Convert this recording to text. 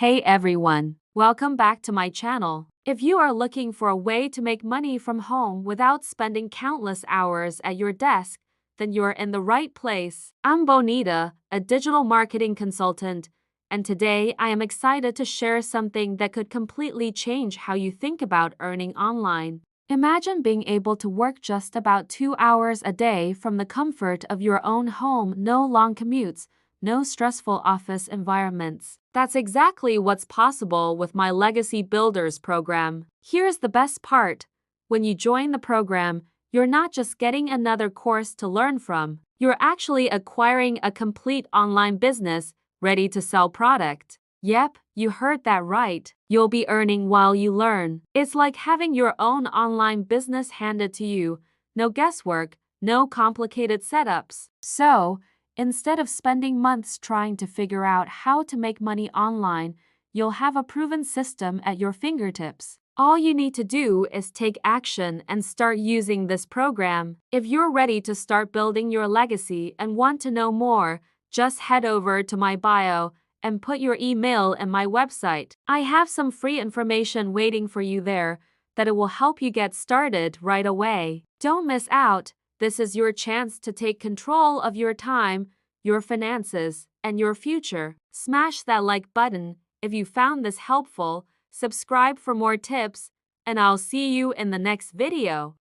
Hey everyone, welcome back to my channel. If you are looking for a way to make money from home without spending countless hours at your desk, then you're in the right place. I'm Bonita, a digital marketing consultant, and today I am excited to share something that could completely change how you think about earning online. Imagine being able to work just about 2 hours a day from the comfort of your own home, no long commutes, no stressful office environments. That's exactly what's possible with my Legacy Builders program. Here's the best part. When you join the program, you're not just getting another course to learn from, you're actually acquiring a complete online business ready to sell product. Yep, you heard that right. You'll be earning while you learn. It's like having your own online business handed to you. No guesswork, no complicated setups. So, instead of spending months trying to figure out how to make money online, you'll have a proven system at your fingertips. All you need to do is take action and start using this program. If you're ready to start building your legacy and want to know more, just head over to my bio and put your email in my website. I have some free information waiting for you there that it will help you get started right away. Don't miss out. This is your chance to take control of your time, your finances, and your future. Smash that like button if you found this helpful, subscribe for more tips, and I'll see you in the next video.